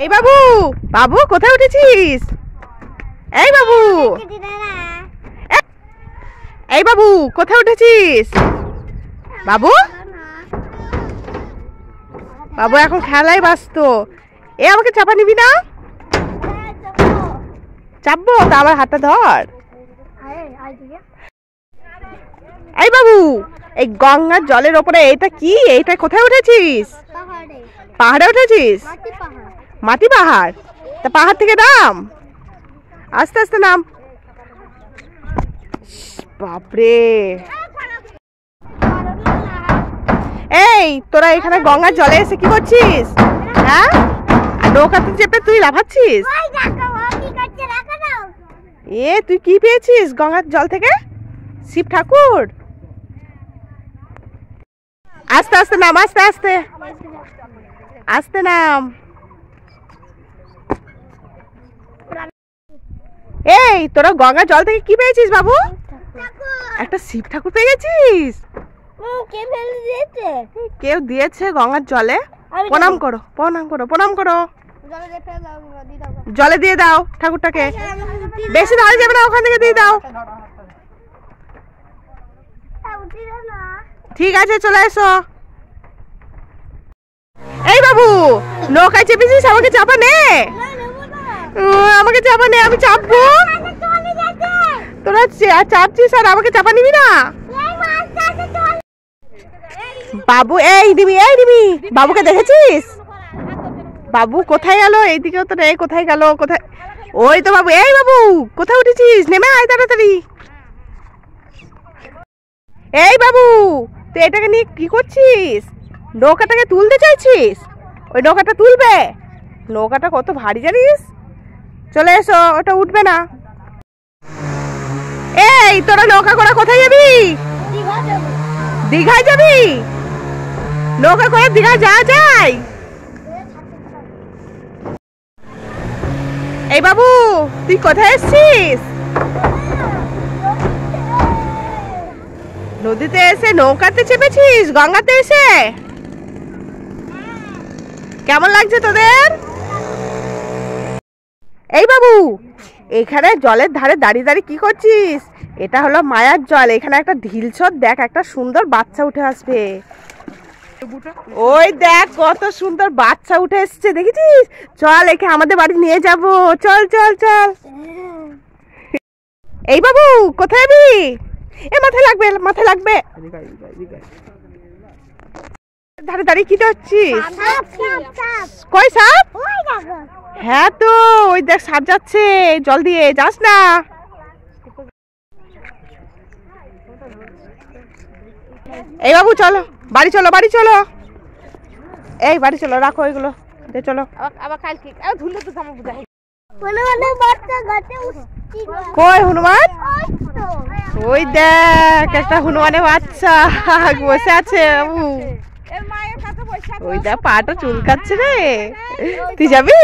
এই বাবু, বাবু কোথায় উঠেছিস? এই বাবু, এই বাবু কোথায় উঠেছিস? বাবু, বাবু এখন খেলায় ব্যস্ত। এ আমাকে চাপা নিবি না? চাপবো তা আমার হাতটা ধর। এই বাবু, এই গঙ্গার জলের ওপরে এটা কি? এইটা কোথায় উঠেছিস? পাহাড়ে উঠেছিস? মাটি পাহাড়? তা পাহাড় থেকে নাম, আস্তে আস্তে নাম। বাপরে, এই তোরা এখানে গঙ্গার জলে এসে কি করছিস? হ্যাঁ, নৌকাতে চেপে তুই লাফাচ্ছিস? এ তুই কি পেয়েছিস গঙ্গার জল থেকে? শিব ঠাকুর? আস্তে আস্তে নাম, আস্তে আস্তে আস্তে নাম। এই তোরা গঙ্গার জল থেকে কি পেয়েছিস বাবু? একটা শিব ঠাকুর পেয়ে গেছিস? কেউ দিয়েছে গঙ্গার জলে? প্রণাম করো, প্রণাম করো, প্রণাম করো। জলে দিয়ে দাও ঠাকুরটাকে, বেশি ধারে যাবে না, ওখান থেকে দিয়ে দাও। ঠিক আছে, চলে এসো। এই বাবু, নৌকায় চেপেছিস, আমাকে চাপা নে। আমাকে চাপা নে, আমি চাপবো। তোরা চাপছিস আর আমাকে চাপা নিবি না? বাবু, এই দিবি, এই দিবি। বাবুকে দেখেছিস? বাবু কোথায় গেল? এইদিকেও তো নেই, কোথায় গেল? কোথায়? ওই তো বাবু। এই বাবু, কোথায় উঠেছিস? নেমে আয় তাড়াতাড়ি। এই বাবু, তুই এটাকে নিয়ে কি করছিস? নৌকাটাকে তুলতে চাইছিস? ওই নৌকাটা তুলবে? নৌকাটা কত ভারী জানিস? চলে এসো, ওটা উঠবে না। এই তোরা নৌকা করে কোথায় যাবি? দীঘায় যাবি? নৌকা করে দীঘা যাওয়া যায়? এই বাবু, তুই কোথায় এসছিস? নদীতে এসে নৌকাতে চেপেছিস? গঙ্গাতে এসে কেমন লাগছে তোদের? এই বাবু, এখানে জলের ধারে দাঁড়িয়ে দাঁড়িয়ে কি করছিস? এটা হলো মায়ার জল। এখানে একটা ঢিলছর দেখ, একটা সুন্দর বাচ্চা উঠে আসবে। ওই দেখ কত সুন্দর বাচ্চা উঠে এসছে, দেখেছিস? চল, একে আমাদের বাড়ি নিয়ে যাব। চল চল চল। এই বাবু, কোথায় যাবি? এ মাথায় লাগবে, মাথায় লাগবে। ধারে দাঁড়িয়ে কি করছিস? কই সাপ? হ্যাঁ তো, ওই দেখ সাপ যাচ্ছে, জল দিয়ে যাস না। এই বাবু চলো, বাড়ি চলো, বাড়ি চলো। এই বাড়ি চলো, রাখো এগুলো, চলো। কই হনুমান? ওই দেখ একটা হনুমানের বাচ্চা বসে আছে। ওই দেখ পাটা চুলকাচ্ছে রে। তুই যাবি?